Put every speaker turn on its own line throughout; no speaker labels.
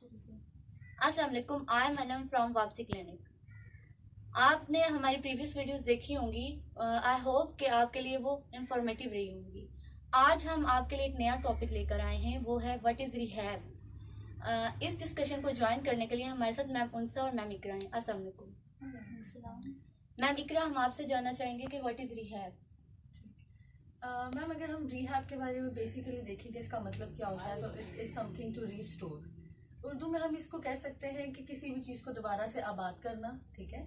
अस्सलाम वालेकुम, I am Anam from वापसी क्लिनिक। आपने हमारी प्रीवियस वीडियोस देखी होंगी। आई होप कि आपके लिए वो इंफॉर्मेटिव रही होंगी। आज हम आपके लिए एक नया टॉपिक लेकर आए हैं, वो है व्हाट इज़ रिहैब। इस डिस्कशन को ज्वाइन करने के लिए हमारे साथ मैम उनसा और मैम इकरा हैं। अस्सलाम वालेकुम। मैम इकरा, हम आपसे जानना चाहेंगे कि व्हाट इज़ रिहैब।
मैम, अगर हम रिहैब के बारे में बेसिकली देखेंगे इसका मतलब क्या होता है, तो it is something to restore. Urdu में हम इसको कह सकते हैं कि किसी भी चीज़ को दोबारा से आबाद करना। ठीक है।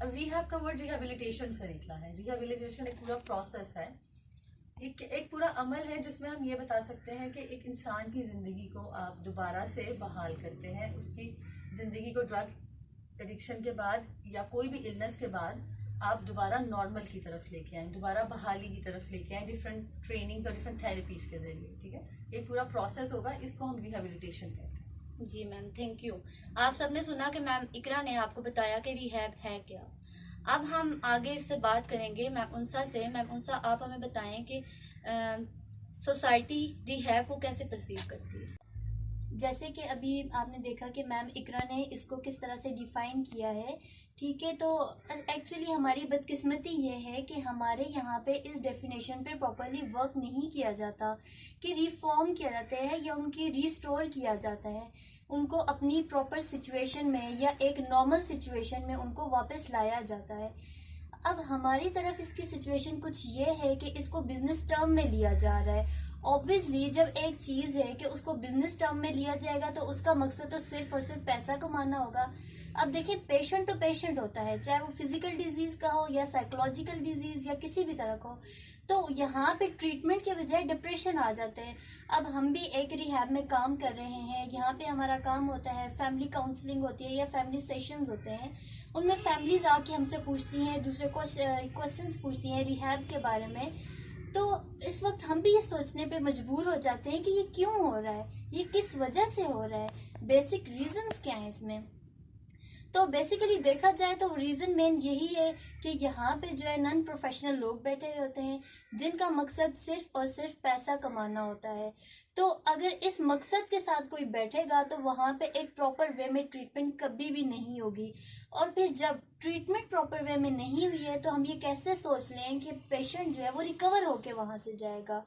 अब रिहैब का वर्ड रिहेबिलिटेशन से निकला है। रिहेबिलिटेशन एक पूरा प्रोसेस है, एक पूरा अमल है जिसमें हम ये बता सकते हैं कि एक इंसान की ज़िंदगी को आप दोबारा से बहाल करते हैं। उसकी ज़िंदगी को ड्रग एडिक्शन के बाद या कोई भी इलनेस के बाद आप दोबारा नॉर्मल की तरफ लेके आए, दोबारा बहाली की तरफ लेके आए, डिफरेंट ट्रेनिंग्स और डिफरेंट थेरेपीज के जरिए। ठीक है, एक पूरा प्रोसेस होगा, इसको हम रिहेबिलिटेशन कहते हैं।
जी मैम, थैंक यू। आप सबने सुना कि मैम इकरा ने आपको बताया कि रिहैब है क्या। अब हम आगे इससे बात करेंगे मैम उनसा से। मैम उनसा, आप हमें बताएं कि सोसाइटी रिहैब को कैसे परसीव करती है।
जैसे कि अभी आपने देखा कि मैम इकरा ने इसको किस तरह से डिफ़ाइन किया है। ठीक है, तो एक्चुअली हमारी बदकिस्मती ये है कि हमारे यहाँ पे इस डेफिनेशन पे प्रॉपरली वर्क नहीं किया जाता कि रिफॉर्म किया जाता है या उनकी रिस्टोर किया जाता है, उनको अपनी प्रॉपर सिचुएशन में या एक नॉर्मल सिचुएशन में उनको वापस लाया जाता है। अब हमारी तरफ इसकी सिचुएशन कुछ ये है कि इसको बिजनेस टर्म में लिया जा रहा है। ऑब्वियसली जब एक चीज़ है कि उसको बिजनेस टर्म में लिया जाएगा तो उसका मकसद तो सिर्फ और सिर्फ पैसा कमाना होगा। अब देखिए, पेशेंट तो पेशेंट होता है, चाहे वो फिजिकल डिजीज़ का हो या साइकोलॉजिकल डिजीज़ या किसी भी तरह का हो। तो यहाँ पे ट्रीटमेंट के बजाय डिप्रेशन आ जाते हैं। अब हम भी एक रिहैब में काम कर रहे हैं, यहाँ पे हमारा काम होता है, फैमिली काउंसलिंग होती है या फैमिली सेशंस होते हैं। उनमें फैमिलीज आके हमसे पूछती हैं, दूसरे क्वेश्चंस पूछती हैं रिहैब के बारे में। तो इस वक्त हम भी ये सोचने पे मजबूर हो जाते हैं कि ये क्यों हो रहा है, ये किस वजह से हो रहा है, बेसिक रीजंस क्या हैं इसमें। तो बेसिकली देखा जाए तो रीज़न मेन यही है कि यहाँ पे जो है नॉन प्रोफेशनल लोग बैठे हुए होते हैं जिनका मकसद सिर्फ और सिर्फ पैसा कमाना होता है। तो अगर इस मकसद के साथ कोई बैठेगा तो वहाँ पे एक प्रॉपर वे में ट्रीटमेंट कभी भी नहीं होगी। और फिर जब ट्रीटमेंट प्रॉपर वे में नहीं हुई है तो हम ये कैसे सोच लें कि पेशेंट जो है वो रिकवर होके वहाँ से जाएगा।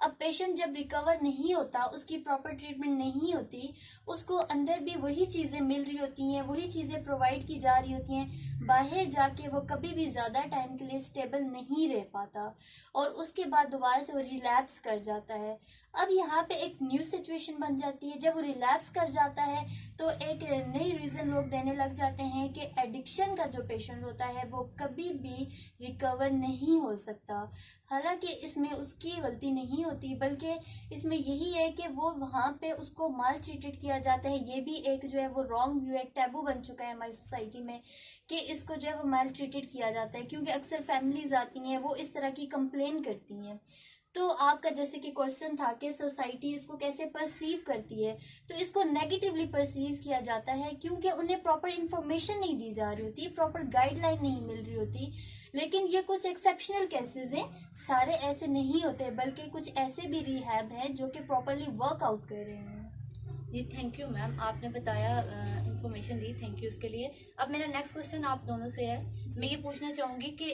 अब पेशेंट जब रिकवर नहीं होता, उसकी प्रॉपर ट्रीटमेंट नहीं होती, उसको अंदर भी वही चीज़ें मिल रही होती हैं, वही चीज़ें प्रोवाइड की जा रही होती हैं, बाहर जाके वो कभी भी ज़्यादा टाइम के लिए स्टेबल नहीं रह पाता और उसके बाद दोबारा से वो रिलैप्स कर जाता है। अब यहाँ पे एक न्यू सिचुएशन बन जाती है। जब वो रिलैप्स कर जाता है तो एक नई रीज़न लोग देने लग जाते हैं कि एडिक्शन का जो पेशेंट होता है वो कभी भी रिकवर नहीं हो सकता। हालांकि इसमें उसकी गलती नहीं होती, बल्कि इसमें यही है कि वो वहाँ पे उसको माल ट्रीटेड किया जाता है। ये भी एक जो है वो रॉन्ग व्यू, एक टैबू बन चुका है हमारी सोसाइटी में कि इसको जो है वो माल ट्रीटेड किया जाता है, क्योंकि अक्सर फैमिलीज आती हैं वो इस तरह की कंप्लेन करती हैं। तो आपका जैसे कि क्वेश्चन था कि सोसाइटी इसको कैसे परसीव करती है, तो इसको नेगेटिवली परसीव किया जाता है क्योंकि उन्हें प्रॉपर इन्फॉर्मेशन नहीं दी जा रही होती, प्रॉपर गाइडलाइन नहीं मिल रही होती। लेकिन ये कुछ एक्सेप्शनल केसेस हैं, सारे ऐसे नहीं होते, बल्कि कुछ ऐसे भी रिहैब हैं जो कि प्रॉपरली वर्कआउट कर रहे हैं।
जी थैंक यू मैम, आपने बताया, इंफॉर्मेशन दी, थैंक यू उसके लिए। अब मेरा नेक्स्ट क्वेश्चन आप दोनों से है। मैं ये पूछना चाहूँगी कि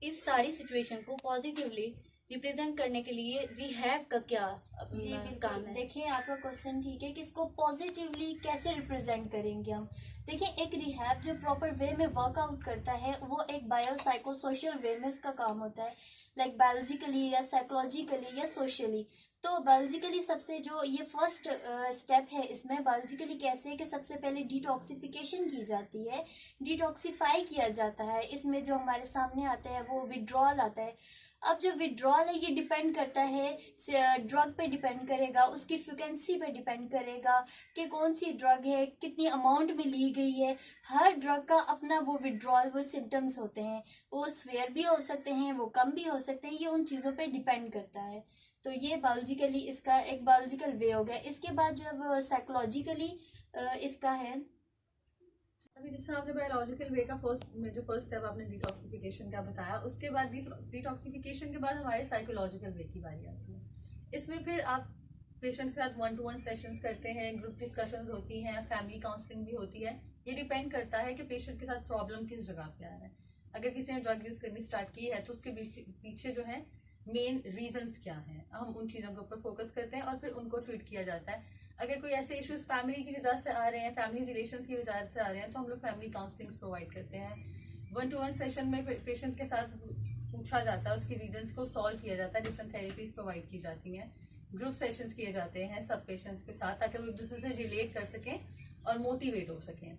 इस सारी सिचुएशन को पॉजिटिवली रिप्रेजेंट करने के लिए रिहैब का क्या
जी
काम
बिल्कुल,
है।
देखिए आपका क्वेश्चन ठीक है कि इसको पॉजिटिवली कैसे रिप्रेजेंट करेंगे हम। देखिए, एक रिहैब जो प्रॉपर वे में वर्कआउट करता है वो एक बायो साइको सोशल वे में उसका काम होता है, लाइक बायोलॉजिकली या साइकोलॉजिकली या सोशली। तो बायोलॉजिकली सबसे जो ये फर्स्ट स्टेप है इसमें, बायोलॉजिकली कैसे कि सबसे पहले डिटॉक्सिफिकेशन की जाती है, डिटॉक्सिफाई किया जाता है। इसमें जो हमारे सामने आता है वो विड्रॉल आता है। अब जो विड्रॉल है ये डिपेंड करता है ड्रग पे, डिपेंड करेगा उसकी फ्रिक्वेंसी पे, डिपेंड करेगा कि कौन सी ड्रग है, कितनी अमाउंट में ली गई है। हर ड्रग का अपना वो विड्रॉल, वो सिम्टम्स होते हैं, वो स्वेयर भी हो सकते हैं, वो कम भी हो सकते हैं, ये उन चीज़ों पे डिपेंड करता है। तो ये बायोलॉजिकली इसका एक बायोलॉजिकल वे हो गया। इसके बाद जब साइकोलॉजिकली इसका है,
अभी जैसे आपने बायोलॉजिकल वे का जो फर्स्ट स्टेप आपने डिटॉक्सिफिकेशन का बताया, उसके बाद डिटॉक्सिफिकेशन के बाद हमारे साइकोलॉजिकल वे की बारी आती है। इसमें फिर आप पेशेंट के साथ 1-to-1 सेशंस करते हैं, ग्रुप डिस्कशंस होती हैं, फैमिली काउंसलिंग भी होती है। ये डिपेंड करता है कि पेशेंट के साथ प्रॉब्लम किस जगह पे आ रहा है। अगर किसी ने ड्रग यूज़ करनी स्टार्ट की है तो उसके पीछे जो है मेन रीजंस क्या हैं, हम उन चीज़ों के ऊपर फोकस करते हैं और फिर उनको ट्रीट किया जाता है। अगर कोई ऐसे इश्यूज फैमिली की वजह से आ रहे हैं, फैमिली रिलेशंस की वजह से आ रहे हैं, तो हम लोग फैमिली काउंसलिंग्स प्रोवाइड करते हैं। 1-to-1 सेशन में पेशेंट के साथ पूछा जाता है, उसकी रीजंस को सॉल्व किया जाता है, डिफरेंट थेरेपीज प्रोवाइड की जाती हैं, ग्रुप सेशंस किए जाते हैं सब पेशेंट्स के साथ, ताकि वो एक दूसरे से रिलेट कर सकें और मोटिवेट हो सकें।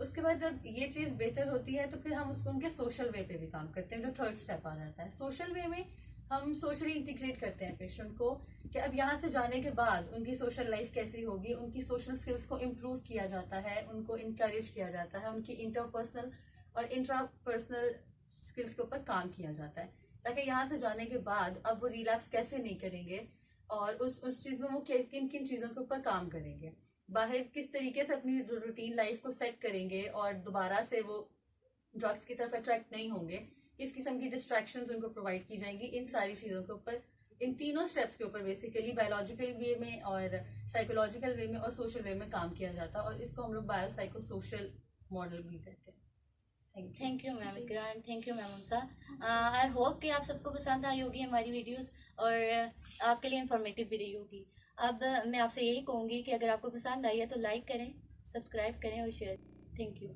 उसके बाद जब ये चीज़ बेहतर होती है तो फिर हम उसको उनके सोशल वे पे भी काम करते हैं, जो थर्ड स्टेप आ जाता है। सोशल वे में हम सोशली इंटीग्रेट करते हैं पेशेंट को, कि अब यहाँ से जाने के बाद उनकी सोशल लाइफ कैसी होगी, उनकी सोशल स्किल्स को इम्प्रूव किया जाता है, उनको इनकरेज किया जाता है, उनकी इंटरपर्सनल और इंट्रापर्सनल स्किल्स के ऊपर काम किया जाता है, ताकि यहाँ से जाने के बाद अब वो रिलैप्स कैसे नहीं करेंगे और उस चीज़ में वो किन किन चीज़ों के ऊपर काम करेंगे, बाहर किस तरीके से अपनी रूटीन लाइफ को सेट करेंगे और दोबारा से वो ड्रग्स की तरफ अट्रैक्ट नहीं होंगे, किस किस्म की डिस्ट्रैक्शंस उनको प्रोवाइड की जाएंगी। इन सारी चीज़ों के ऊपर, इन तीनों स्टेप्स के ऊपर बेसिकली बायोलॉजिकल वे में और साइकोलॉजिकल वे में और सोशल वे में काम किया जाता है, और इसको हम लोग बायोसाइको सोशल मॉडल भी कहते हैं।
Thank you ma'am Iqra, thank you ma'am Usha. I hope कि आप सबको पसंद आई होगी हमारी वीडियोस और आपके लिए इंफॉर्मेटिव भी रही होगी। अब मैं आपसे यही कहूँगी कि अगर आपको पसंद आई है तो लाइक करें, सब्सक्राइब करें और शेयर। Thank you.